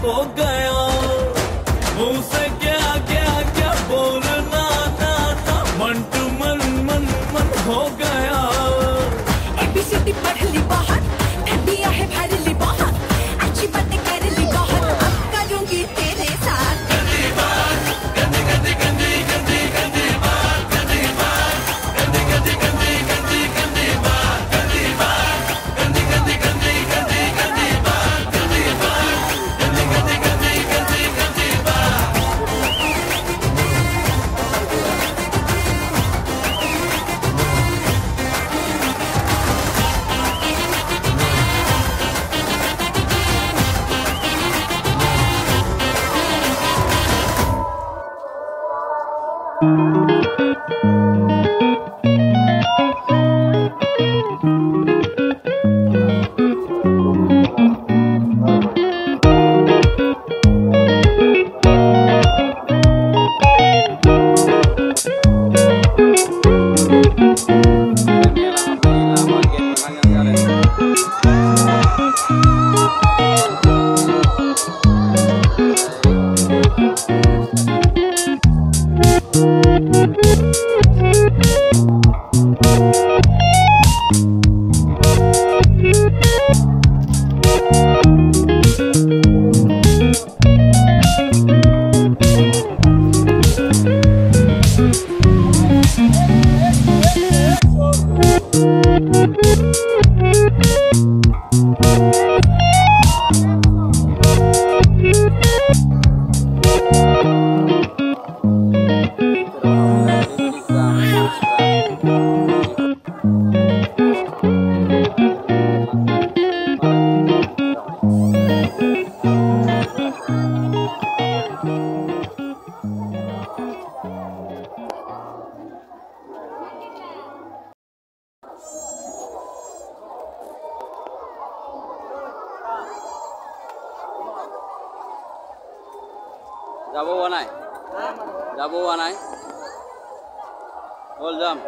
हो गया, मुंह से क्या क्या क्या बोलना ना ना, मन टू मन मन मन हो गया। ABCD पढ़ ली बहुत, ठंडिया है भर ली बहुत, अच्छी बातें कर ली बहुत, अब करूंगी तेरे साथ गंदी बात, गंदी गंदी गंदी गंदी गंदी बात, गंदी बात, गंदी गंदी गंदी गंदी गंदी बात, गंदी बात, गंदी गंदी गंदी गंदी गंदी बात, गंदी बात, गंदी गंदी गंदी गंदी गंदी बात। যাব হোৱা নাই, যাব হোৱা নাই, হ'ল যাম।